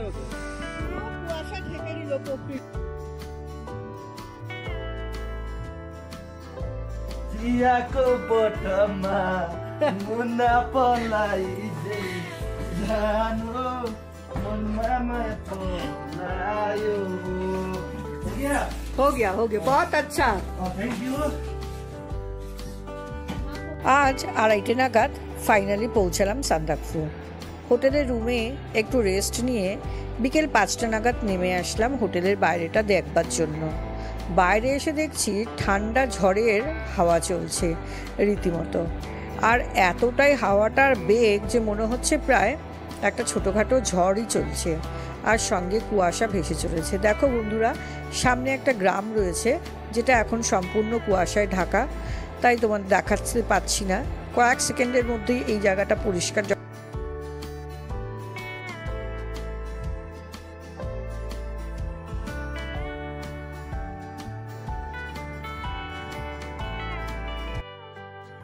কুয়াশা ঢেকে নিল প্রকৃতি। Tiako botama muna polai jano mon mama polayo. हो गया बहुत अच्छा। Thank you. আজ 2:30 নাগাদ ফাইনালি পৌঁছালাম সান্দাকফু। হোটেলের রুমে একটু রেস্ট নিয়ে বিকেল 5টা নাগাদ নেমে আসলাম হোটেলের বাইরেটা দেখবার জন্য। বাইরে এসে দেখছি ঠান্ডা ঝড়ের হাওয়া চলছে রীতিমতো, আর এতটাই হাওয়াটার বেগ যে মনে হচ্ছে প্রায় একটা ছোটোখাটো ঝড়ই চলছে, আর সঙ্গে কুয়াশা ভেসে চলেছে। দেখো বন্ধুরা, সামনে একটা গ্রাম রয়েছে যেটা এখন সম্পূর্ণ কুয়াশায় ঢাকা, তাই তোমাদের দেখাতে পাচ্ছি না। কয়েক সেকেন্ডের মধ্যেই এই জায়গাটা পরিষ্কার।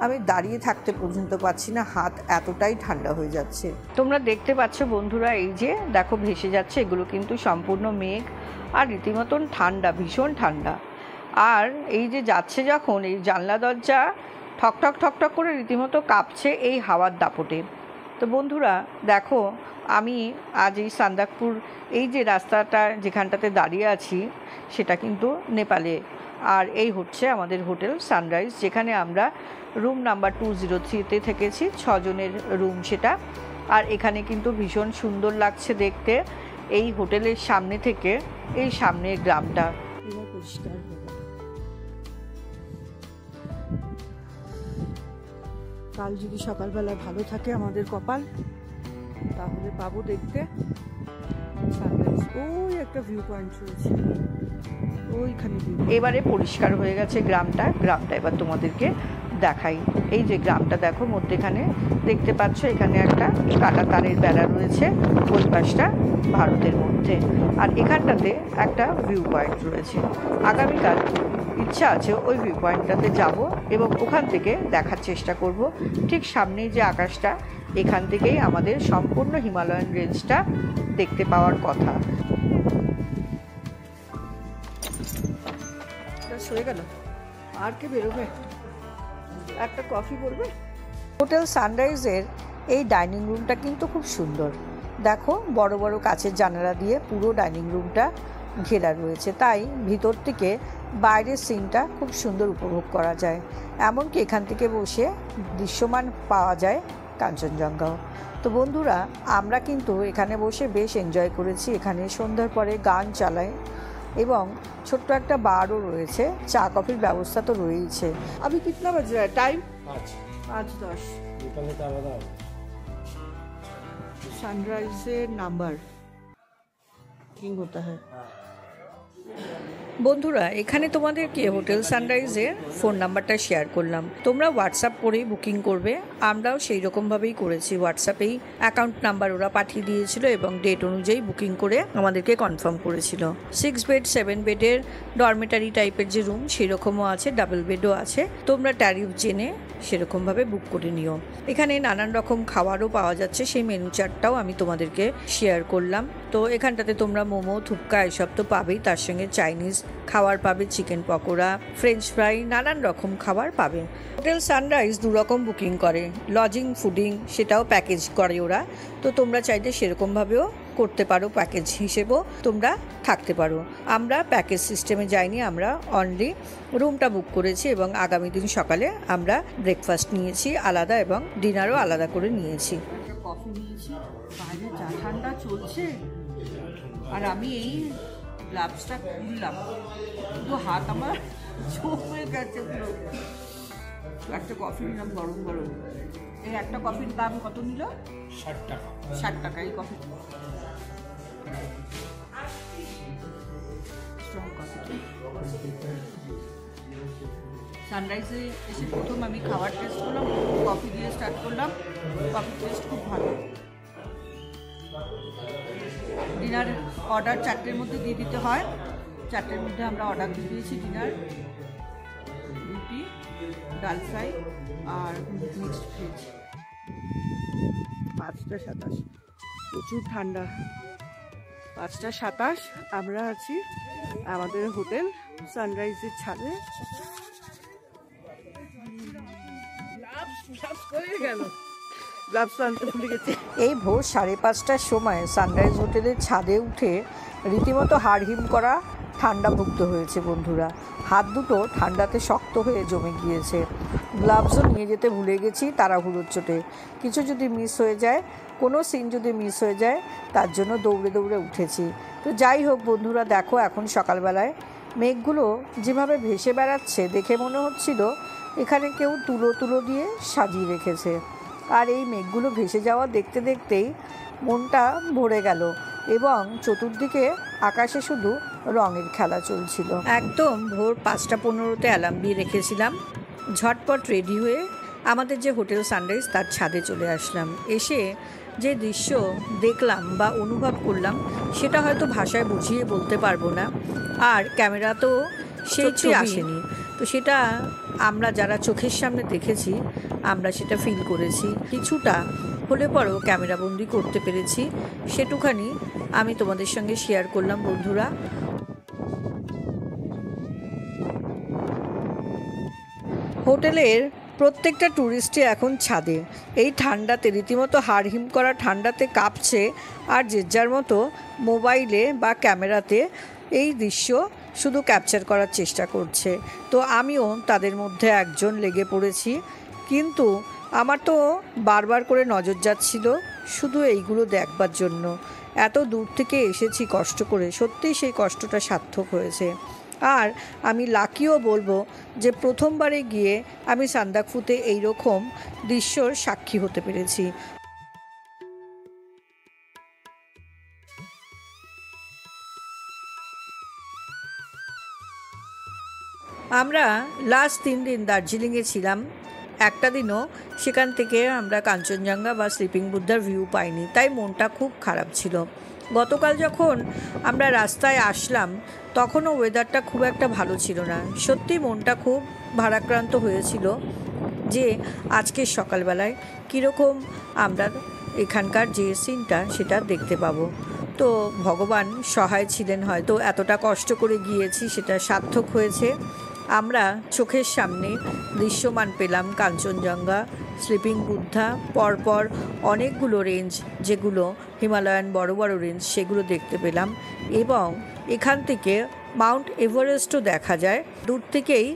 আমি দাঁড়িয়ে থাকতে পর্যন্ত পাচ্ছি না, হাত এতটাই ঠান্ডা হয়ে যাচ্ছে। তোমরা দেখতে পাচ্ছ বন্ধুরা, এই যে দেখো ভেসে যাচ্ছে, এগুলো কিন্তু সম্পূর্ণ মেঘ, আর রীতিমতন ঠান্ডা, ভীষণ ঠান্ডা। আর এই যে যাচ্ছে যখন, এই জানলা দরজা ঠকঠক ঠকঠক করে রীতিমতো কাঁপছে এই হাওয়ার দাপটে। তো বন্ধুরা দেখো, আমি আজ এই সান্দাকফুর এই যে রাস্তাটা যেখানটাতে দাঁড়িয়ে আছি সেটা কিন্তু নেপালে, আর এই হচ্ছে আমাদের হোটেল সানরাইজ, যেখানে আমরা রুম নাম্বার 203-তে থেকেছি, 6 জনের রুম সেটা। আর এখানে কিন্তু ভীষণ সুন্দর লাগছে দেখতে এই হোটেলের সামনে থেকে এই সামনের গ্রামটা। এবার পরিষ্কার হলো। কাল যদি সকালবেলা ভালো থাকে আমাদের কপাল, তাহলে পাবো দেখতে সানরাইজ। ওই একটা ভিউ পয়েন্ট রয়েছে ওইখানে। এবারে পরিষ্কার হয়ে গেছে গ্রামটা এবার তোমাদেরকে দেখাই। এই যে গ্রামটা দেখো, মধ্যেখানে দেখতে পাচ্ছ এখানে একটা কাটা তারের বেড়া রয়েছে, ওই পাশটা ভারতের মধ্যে, আর এখানটাতে একটা ভিউ পয়েন্ট রয়েছে। আগামীকাল ইচ্ছা আছে ওই ভিউ পয়েন্টটাতে যাব এবং ওখান থেকে দেখার চেষ্টা করব ঠিক সামনেই যে আকাশটা, এখান থেকেই আমাদের সম্পূর্ণ হিমালয়ান রেঞ্জটা দেখতে পাওয়ার কথা। হয়ে গেল, আর কে বেরোবে? একটা কফি বলবে? হোটেল সানরাইজের এই ডাইনিং রুমটা কিন্তু খুব সুন্দর। দেখো বড় বড় কাচের জানালা দিয়ে পুরো ডাইনিং রুমটা ঘেরা রয়েছে, তাই ভিতর থেকে বাইরের সিনটা খুব সুন্দর উপভোগ করা যায়। এমনকি এখান থেকে বসে দৃশ্যমান পাওয়া যায় কাঞ্চনজঙ্ঘাও। তো বন্ধুরা, আমরা কিন্তু এখানে বসে বেশ এনজয় করেছি। এখানে সন্ধ্যার পরে গান চালায় এবং ছোট্ট একটা বারও রয়েছে, চা কফির ব্যবস্থা তো রয়েছে। আমি কিতনা বাজ রা টাইম? 5:10। সানরাইজের নাম্বার বুকিং হতা হ্যায়। বন্ধুরা, এখানে তোমাদেরকে হোটেল সানরাইজের ফোন নাম্বারটা শেয়ার করলাম, তোমরা হোয়াটসঅ্যাপ করেই বুকিং করবে। আমরাও সেই রকমভাবেই করেছি, হোয়াটসঅ্যাপেই অ্যাকাউন্ট নাম্বার ওরা পাঠিয়ে দিয়েছিল এবং ডেট অনুযায়ী বুকিং করে আমাদেরকে কনফার্ম করেছিল। 6 বেড 7 বেডের ডরমেটারি টাইপের যে রুম সেরকমও আছে, ডাবল বেডও আছে। তোমরা ট্যারিফ জেনে সেরকমভাবে বুক করে নিও। এখানে নানান রকম খাবারও পাওয়া যাচ্ছে, সেই মেনু চার্টটাও আমি তোমাদেরকে শেয়ার করলাম। তো এখানটাতে তোমরা মোমো, থুপকা এসব তো পাবেই, তার সঙ্গে চাইনিজ খাবার পাবে, চিকেন পকোড়া, ফ্রেঞ্চ ফ্রাই, নানান রকম খাবার পাবে। হোটেল সানরাইজ 2 রকম বুকিং করে, লজিং, ফুডিং, সেটাও প্যাকেজ করে ওরা। তো তোমরা চাইলে সেরকমভাবেও করতে পারো, প্যাকেজ হিসেবেও তোমরা থাকতে পারো। আমরা প্যাকেজ সিস্টেমে যাইনি, আমরা অনলি রুমটা বুক করেছি এবং আগামী দিন সকালে আমরা ব্রেকফাস্ট নিয়েছি আলাদা এবং ডিনারও আলাদা করে নিয়েছি। কফি নিয়েছি, বাইরে যা ঠান্ডা চলছে, আর আমি এই গ্লাভসটা খুললাম, কিন্তু হাত আমার জমে গেছে পুরো। একটা কফি নিলাম গরম গরম। এই একটা কফির দাম কত নিল? 60 টাকা। 60 টাকা এই কফি। সানরাইজে এসে প্রথম আমি খাবার টেস্ট করলাম, কফি দিয়ে স্টার্ট করলাম। কফি টেস্ট খুব ভালো। ডিনার অর্ডার 4টের মধ্যে দিয়ে দিতে হয়, 4টের মধ্যে আমরা অর্ডার দিয়ে দিয়েছি ডিনার, রুটি, ডাল ফ্রাই আর মিক্সড ভেজ। 5টা 27, প্রচুর ঠান্ডা। 5:27 আমরা আছি আমাদের হোটেল সানরাইজের ছাদে। এই ভোর 5:30টার সময় সানরাইজ হোটেলের ছাদে উঠে রীতিমতো হাড়হিম করা ঠান্ডা ভুক্ত হয়েছে বন্ধুরা। হাত দুটো ঠান্ডাতে শক্ত হয়ে জমে গিয়েছে। গ্লাভসও নিয়ে যেতে ভুলে গেছি তাড়াহুড়োর চোটে। কিছু যদি মিস হয়ে যায়, কোনো সিন যদি মিস হয়ে যায়, তার জন্য দৌড়ে দৌড়ে উঠেছি। তো যাই হোক বন্ধুরা, দেখো এখন সকালবেলায় মেঘগুলো যেভাবে ভেসে বেড়াচ্ছে দেখে মনে হচ্ছিল এখানে কেউ তুলো দিয়ে সাজিয়ে রেখেছে। আর এই মেঘগুলো ভেসে যাওয়া দেখতে দেখতেই মনটা ভরে গেল এবং চতুর্দিকে আকাশে শুধু রঙের খেলা চলছিল। একদম ভোর 5:15-তে অ্যালার্ম দিয়ে রেখেছিলাম। ঝটপট রেডি হয়ে আমাদের যে হোটেল সানরাইজ তার ছাদে চলে আসলাম। এসে যে দৃশ্য দেখলাম বা অনুভব করলাম সেটা হয়তো ভাষায় বুঝিয়ে বলতে পারবো না। আর ক্যামেরাতেও সেই ছবি আসেনি। তো সেটা আমরা যারা চোখের সামনে দেখেছি আমরা সেটা ফিল করেছি। কিছুটা হলে পরেও ক্যামেরাবন্দি করতে পেরেছি, সেটুখানি আমি তোমাদের সঙ্গে শেয়ার করলাম বন্ধুরা। হোটেলের প্রত্যেকটা ট্যুরিস্টই এখন ছাদে। এই ঠান্ডাতে রীতিমতো হাড়হিম করা ঠান্ডাতে কাঁপছে আর যে যার মতো মোবাইলে বা ক্যামেরাতে এই দৃশ্য শুধু ক্যাপচার করার চেষ্টা করছে। তো আমিও তাদের মধ্যে একজন লেগে পড়েছি। কিন্তু আমার তো বারবার করে নজর যাচ্ছিল শুধু এইগুলো দেখবার জন্য। এত দূর থেকে এসেছি কষ্ট করে, সত্যিই সেই কষ্টটা সার্থক হয়েছে। আর আমি লাকিও বলবো যে প্রথমবারে গিয়ে আমি সান্দাকফুতে এইরকম দৃশ্যর সাক্ষী হতে পেরেছি। আমরা লাস্ট 3 দিন দার্জিলিংয়ে ছিলাম। একটা দিনও সেখান থেকে আমরা কাঞ্চনজঙ্ঘা বা স্লিপিং বুদ্ধার ভিউ পাইনি, তাই মনটা খুব খারাপ ছিল। গতকাল যখন আমরা রাস্তায় আসলাম তখনও ওয়েদারটা খুব একটা ভালো ছিল না। সত্যি মনটা খুব ভারাক্রান্ত হয়েছিল যে আজকের সকালবেলায় কীরকম আমরা এখানকার যে সিনটা সেটা দেখতে পাবো। তো ভগবান সহায় ছিলেন, হয়তো এতটা কষ্ট করে গিয়েছি সেটা সার্থক হয়েছে। আমরা চোখের সামনে দৃশ্যমান পেলাম কাঞ্চনজঙ্ঘা, স্লিপিং বুদ্ধা, পরপর অনেকগুলো রেঞ্জ যেগুলো হিমালয়ান বড় বড় রেঞ্জ সেগুলো দেখতে পেলাম। এবং এখান থেকে মাউন্ট এভারেস্টও দেখা যায়। দূর থেকেই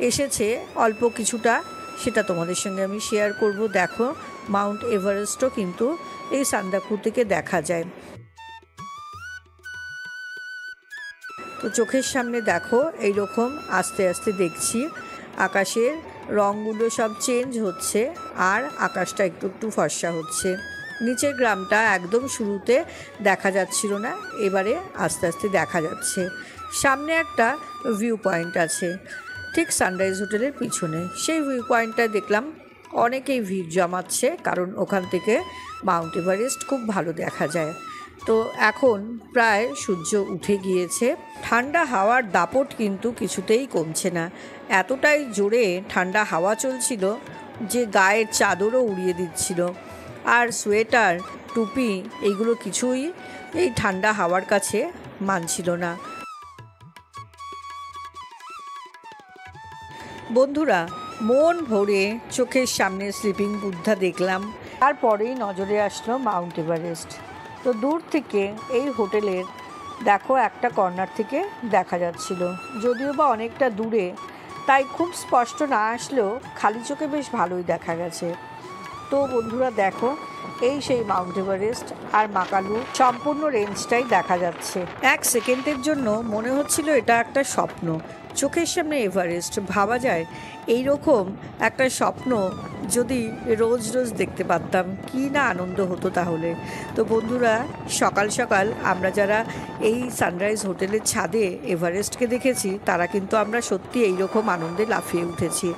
এসেছে অল্প কিছুটা, সেটা তোমাদের সঙ্গে আমি শেয়ার করব। দেখো মাউন্ট এভারেস্টও কিন্তু এই সান্দাকফু থেকে দেখা যায়। তো চোখের সামনে দেখো এইরকম আস্তে আস্তে দেখছি আকাশের রঙগুলো সব চেঞ্জ হচ্ছে আর আকাশটা একটু একটু ফর্সা হচ্ছে। নিচের গ্রামটা একদম শুরুতে দেখা যাচ্ছিল না, এবারে আস্তে আস্তে দেখা যাচ্ছে। সামনে একটা ভিউ পয়েন্ট আছে ঠিক সানরাইজ হোটেলের পিছনে। সেই ভিউ পয়েন্টটায় দেখলাম অনেকেই ভিড় জমাচ্ছে, কারণ ওখান থেকে মাউন্ট এভারেস্ট খুব ভালো দেখা যায়। তো এখন প্রায় সূর্য উঠে গিয়েছে। ঠান্ডা হাওয়ার দাপট কিন্তু কিছুতেই কমছে না। এতটাই জোরে ঠান্ডা হাওয়া চলছিল যে গায়ের চাদরও উড়িয়ে দিচ্ছিল। আর সোয়েটার, টুপি এইগুলো কিছুই এই ঠান্ডা হাওয়ার কাছে মানছিল না। বন্ধুরা, মন ভরে চোখের সামনে স্লিপিং বুদ্ধা দেখলাম। তারপরেই নজরে আসলো মাউন্ট এভারেস্ট। তো দূর থেকে এই হোটেলের দেখো একটা কর্নার থেকে দেখা যাচ্ছিল, যদিও বা অনেকটা দূরে, তাই খুব স্পষ্ট না আসলেও খালি চোখে বেশ ভালোই দেখা গেছে। তো বন্ধুরা দেখো এই সেই মাউন্ট এভারেস্ট আর মাকালু সম্পূর্ণ রেঞ্জটাই দেখা যাচ্ছে। এক সেকেন্ডের জন্য মনে হচ্ছিল এটা একটা স্বপ্ন। চোখের সামনে এভারেস্ট, ভাবা যায় এই রকম একটা স্বপ্ন যদি রোজ রোজ দেখতে পারতাম কি না আনন্দ হতো তাহলে। তো বন্ধুরা, সকাল সকাল আমরা যারা এই সানরাইজ হোটেলের ছাদে এভারেস্টকে দেখেছি তারা কিন্তু আমরা সত্যি এই রকম আনন্দে লাফিয়ে উঠেছি।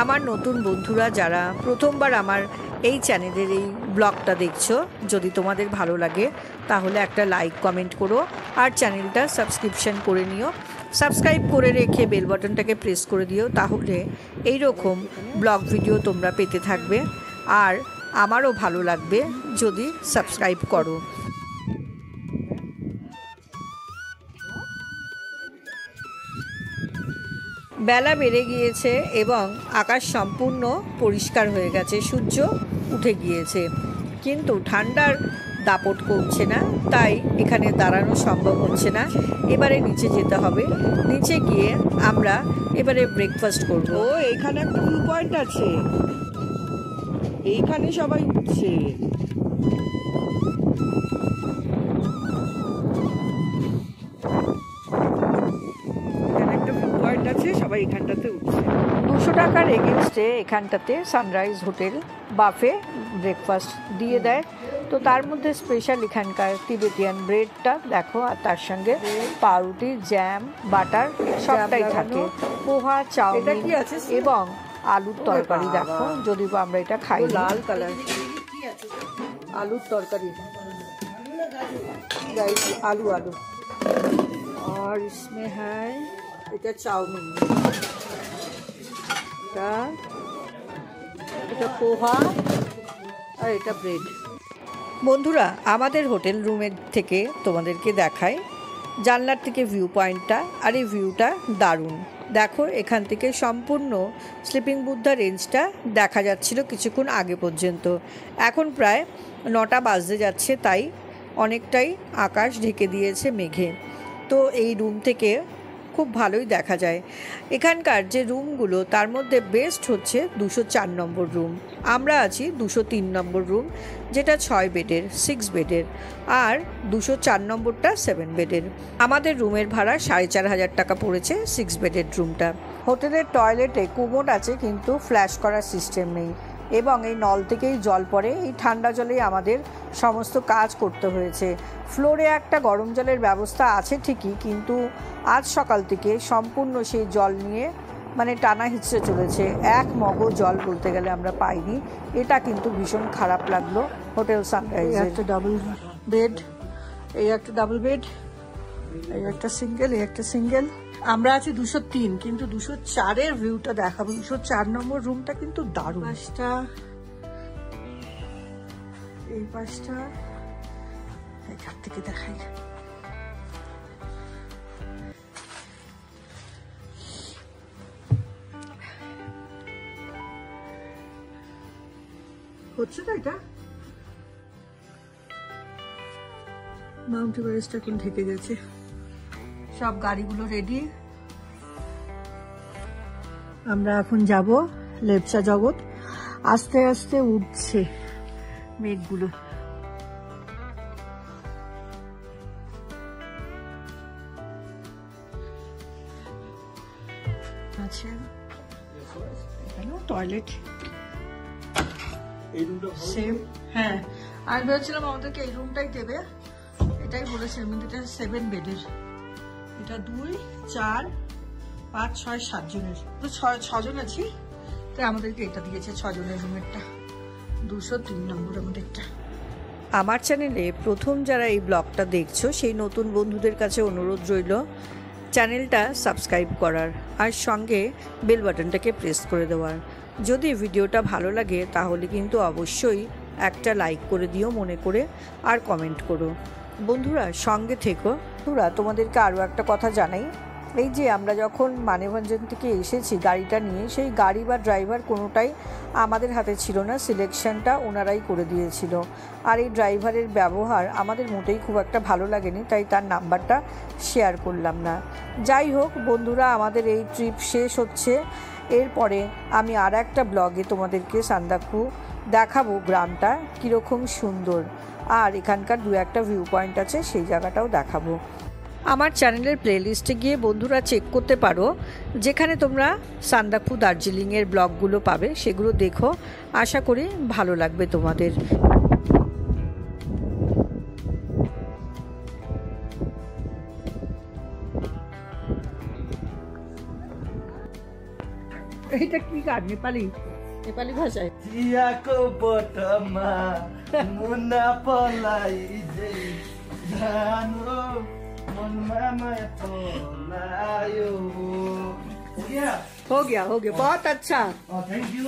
আমার নতুন বন্ধুরা যারা প্রথমবার আমার এই চ্যানেলের এই ব্লগটা দেখছো, যদি তোমাদের ভালো লাগে তাহলে একটা লাইক কমেন্ট করো আর চ্যানেলটা সাবস্ক্রিপশন করে নিও। সাবস্ক্রাইব করে রেখে বেল বাটনটাকে প্রেস করে দিও, তাহলে এই রকম ব্লগ ভিডিও তোমরা পেতে থাকবে। আর আমারও ভালো লাগবে যদি সাবস্ক্রাইব করো। বেলা বেড়ে গিয়েছে এবং আকাশ সম্পূর্ণ পরিষ্কার হয়ে গেছে, সূর্য উঠে গিয়েছে, কিন্তু ঠান্ডার দাপট কমছে না, তাই এখানে দাঁড়ানো সম্ভব হচ্ছে না। এবারে নিচে যেতে হবে, নিচে গিয়ে আমরা এবারে ব্রেকফাস্ট করব। ও এখানে একটা ভিউ পয়েন্ট আছে, এইখানে সবাই উঠছে। এখানে একটা ভিউ পয়েন্ট আছে, সবাই এখানটাতে উঠছে। 200 টাকার এগেনস্টে এখানটাতে সানরাইজ হোটেল বাফে ব্রেকফাস্ট দিয়ে দেয়। তো তার মধ্যে স্পেশাল এখানকার তিবেতিয়ান ব্রেডটা দেখো, আর তার সঙ্গে পাউরুটি, জ্যাম, বাটার সবটাই থাকে, পোহা, চাউমিন এবং আলুর তরকারি। দেখো, যদি আমরা এটা খাই, লাল কালার আলুর তরকারি, आलू आलू और इसमें है এটা চাউমিন, এটা পোহা আর এটা ব্রেড। বন্ধুরা, আমাদের হোটেল রুমের থেকে তোমাদেরকে দেখাই জানলার থেকে ভিউ পয়েন্টটা। আর এই ভিউটা দারুণ। দেখো, এখান থেকে সম্পূর্ণ স্লিপিং বুদ্ধা রেঞ্জটা দেখা যাচ্ছিল কিছুক্ষণ আগে পর্যন্ত। এখন প্রায় 9টা বাজতে যাচ্ছে, তাই অনেকটাই আকাশ ঢেকে দিয়েছে মেঘে। তো এই রুম থেকে খুব ভালোই দেখা যায়। এখানকার যে রুমগুলো, তার মধ্যে বেস্ট হচ্ছে 204 নম্বর রুম। আমরা আছি 203 নম্বর রুম, যেটা 6 বেডের, 6 বেডের, আর 204 নম্বরটা 7 বেডের। আমাদের রুমের ভাড়া 4,500 টাকা পড়েছে 6 বেডের রুমটা। হোটেলের টয়লেটে কুমোড আছে, কিন্তু ফ্ল্যাশ করার সিস্টেম নেই, এবং এই নল থেকেই জল পড়ে। এই ঠান্ডা জলেই আমাদের সমস্ত কাজ করতে হয়েছে। ফ্লোরে একটা গরম জলের ব্যবস্থা আছে ঠিকই, কিন্তু আজ সকাল থেকে সম্পূর্ণ সেই জল নিয়ে টানা হিচড়ে চলেছে। এক মগও জল বলতে গেলে আমরা পাইনি। এটা কিন্তু ভীষণ খারাপ লাগলো হোটেল সানরাইজ। একটা ডাবল বেড, এই একটা ডাবল বেড, এই একটা সিঙ্গেল, এই একটা সিঙ্গেল। আমরা আছি 203, কিন্তু 204-এর ভিউটা দেখাবো। 204 নম্বর রুমটা কিন্তু দারুণ। পাঁচটা, এই পাঁচটা এখান থেকে দেখাই। হচ্ছে তো, এটা মাউন্ট এভারেস্ট এখন ঢেকে গেছে। সব গাড়িগুলো রেডি, আমরা এখন যাব লেপচা জগৎ। আস্তে আস্তে উঠছে মেঘগুলো। আচ্ছা, এখানে টয়লেট সেম। হ্যাঁ, আমি ভেবেছিলাম আমাদেরকে এই রুমটাই দেবে, এটাই বলেছিলাম, কিন্তু এটা 7 বেডের। এটা 2, 4, 5, 6, 7 জনের, তো 6 জন আছি, তাই আমাদেরকে এটা দিয়েছে 6 জনের রুমেরটা। 203 নম্বর আমাদেরটা। আমার চ্যানেলে প্রথম যারা এই ব্লগটা দেখছো, সেই নতুন বন্ধুদের কাছে অনুরোধ রইল চ্যানেলটা সাবস্ক্রাইব করার, আর সঙ্গে বেল বাটনটাকে প্রেস করে দেওয়ার। যদি ভিডিওটা ভালো লাগে তাহলে কিন্তু অবশ্যই একটা লাইক করে দিও মনে করে, আর কমেন্ট করো। বন্ধুরা, সঙ্গে থেকো। বন্ধুরা, তোমাদেরকে আরও একটা কথা জানাই, এই যে আমরা যখন মানেভঞ্জন থেকে এসেছি গাড়িটা নিয়ে, সেই গাড়ি বা ড্রাইভার কোনোটাই আমাদের হাতে ছিল না, সিলেকশনটা ওনারাই করে দিয়েছিল। আর এই ড্রাইভারের ব্যবহার আমাদের মোটেই খুব একটা ভালো লাগেনি, তাই তার নাম্বারটা শেয়ার করলাম না। যাই হোক বন্ধুরা, আমাদের এই ট্রিপ শেষ হচ্ছে। এরপরে আমি আর একটা ব্লগে তোমাদেরকে সান্দাকফু দেখাবো, গ্রামটা কীরকম সুন্দর, আর এখানকার 2-1টা ভিউ পয়েন্ট আছে, সেই জায়গাটাও দেখাবো। আমার চ্যানেলের প্লেলিস্টে গিয়ে বন্ধুরা চেক করতে পারো, যেখানে তোমরা সান্দাকফু দার্জিলিংয়ের ব্লগগুলো পাবে, সেগুলো দেখো। আশা করি ভালো লাগবে তোমাদের। এইটা কি গান? নেপালি ভাষায়। चियाको बोटमा मुना पलाई धान हो मनमा माया पलायो हो गया हो गया बहुत अच्छा। Thank you